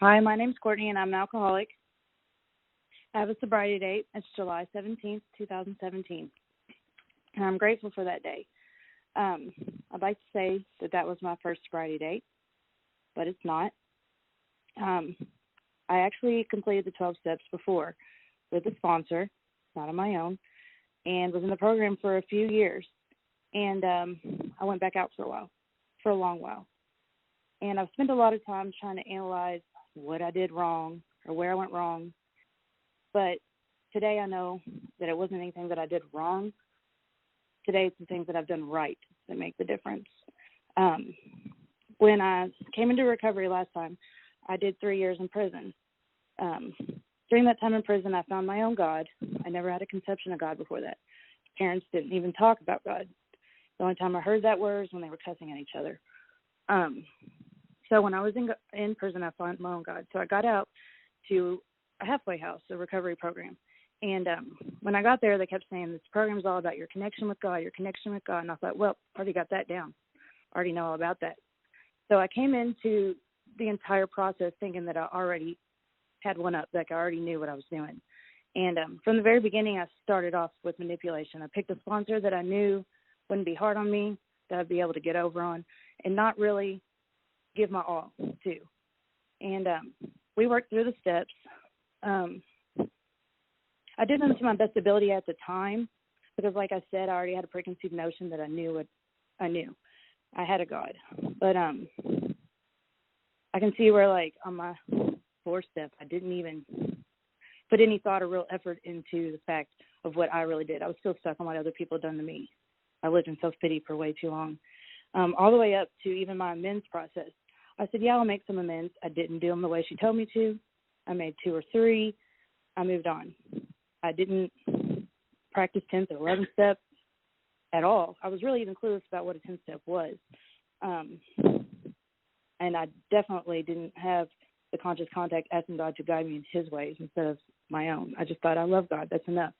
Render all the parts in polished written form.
Hi, my name's Courtney, and I'm an alcoholic. I have a sobriety date. It's July 17th, 2017, and I'm grateful for that day. I'd like to say that was my first sobriety date, but it's not. I actually completed the 12 steps before with a sponsor, not on my own, and was in the program for a few years. And I went back out for a long while. And I've spent a lot of time trying to analyze what I did wrong or where I went wrong. But today I know that it wasn't anything that I did wrong. Today it's the things that I've done right that make the difference. When I came into recovery last time, I did 3 years in prison. During that time in prison, I found my own God. I never had a conception of God before that. Parents didn't even talk about God. The only time I heard that word was when they were cussing at each other. So when I was in prison, I found my own God. So I got out to a halfway house, a recovery program. And when I got there, they kept saying, this program is all about your connection with God, your connection with God. And I thought, well, I already got that down. I already know all about that. So I came into the entire process thinking that I already had one up, like I already knew what I was doing. And from the very beginning, I started off with manipulation. I picked a sponsor that I knew wouldn't be hard on me, that I'd be able to get over on, and not really give my all to. And we worked through the steps. I did them to my best ability at the time because, like I said, I already had a preconceived notion that I knew what I knew. I had a God. But I can see where, like, on my fourth step, I didn't even put any thought or real effort into the fact of what I really did. I was still stuck on what other people had done to me. I lived in self-pity for way too long, all the way up to even my amends process. I said, yeah, I'll make some amends. I didn't do them the way she told me to. I made 2 or 3. I moved on. I didn't practice 10th or 11th step at all. I was really even clueless about what a 10th step was. And I definitely didn't have the conscious contact asking God to guide me in his ways instead of my own. I just thought, I love God. That's enough.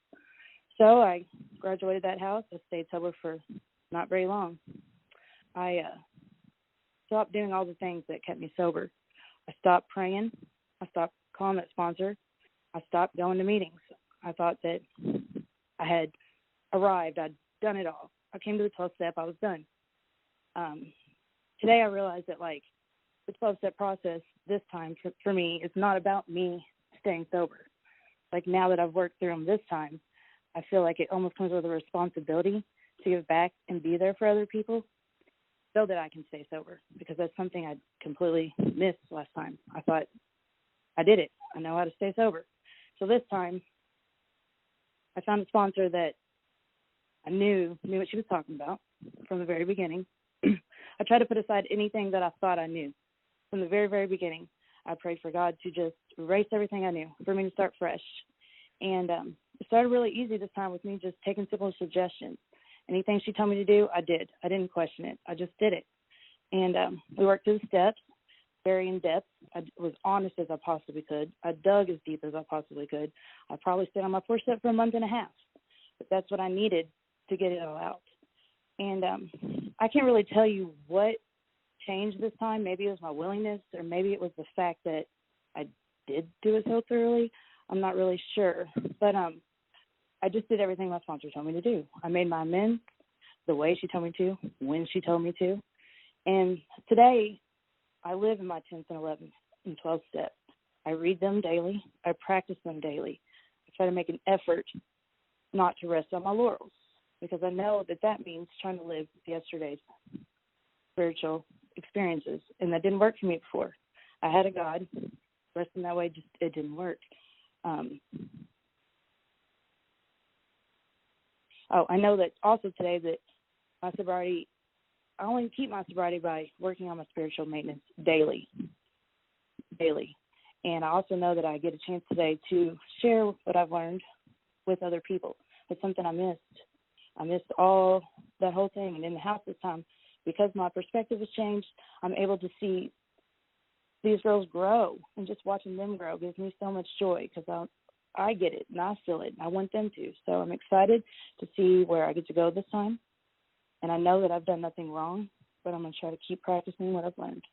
So I graduated that house. I stayed sober for not very long. I stopped doing all the things that kept me sober. I stopped praying. I stopped calling that sponsor. I stopped going to meetings. I thought that I had arrived. I'd done it all. I came to the 12th step. I was done. Today I realized that, like, the 12-step process this time for me is not about me staying sober. Like, now that I've worked through them this time, I feel like it almost comes with a responsibility to give back and be there for other people so that I can stay sober, because that's something I completely missed last time. I thought, I did it. I know how to stay sober. So this time, I found a sponsor that I knew what she was talking about from the very beginning. I tried to put aside anything that I thought I knew. From the very, very beginning, I prayed for God to just erase everything I knew, for me to start fresh. And it started really easy this time with me just taking simple suggestions. Anything she told me to do, I did. I didn't question it. I just did it. And we worked through the steps, very in depth. I was honest as I possibly could. I dug as deep as I possibly could. I probably stayed on my first step for a month and a half, but that's what I needed to get it all out. And I can't really tell you what changed this time. Maybe it was my willingness, or maybe it was the fact that I did do it so thoroughly. I'm not really sure. But I just did everything my sponsor told me to do. I made my amends the way she told me to, when she told me to. And today, I live in my 10th and 11th and 12th steps. I read them daily. I practice them daily. I try to make an effort not to rest on my laurels, because I know that means trying to live yesterday's spiritual experiences, and that didn't work for me before. I had a God. Resting that way, it didn't work. I know that also today that my sobriety, I only keep my sobriety by working on my spiritual maintenance daily. And I also know that I get a chance today to share what I've learned with other people. It's something I missed. I missed all that whole thing. And in the house this time, because my perspective has changed, I'm able to see these girls grow, and just watching them grow gives me so much joy, because I get it and I feel it and I want them to. So I'm excited to see where I get to go this time. And I know that I've done nothing wrong, but I'm going to try to keep practicing what I've learned.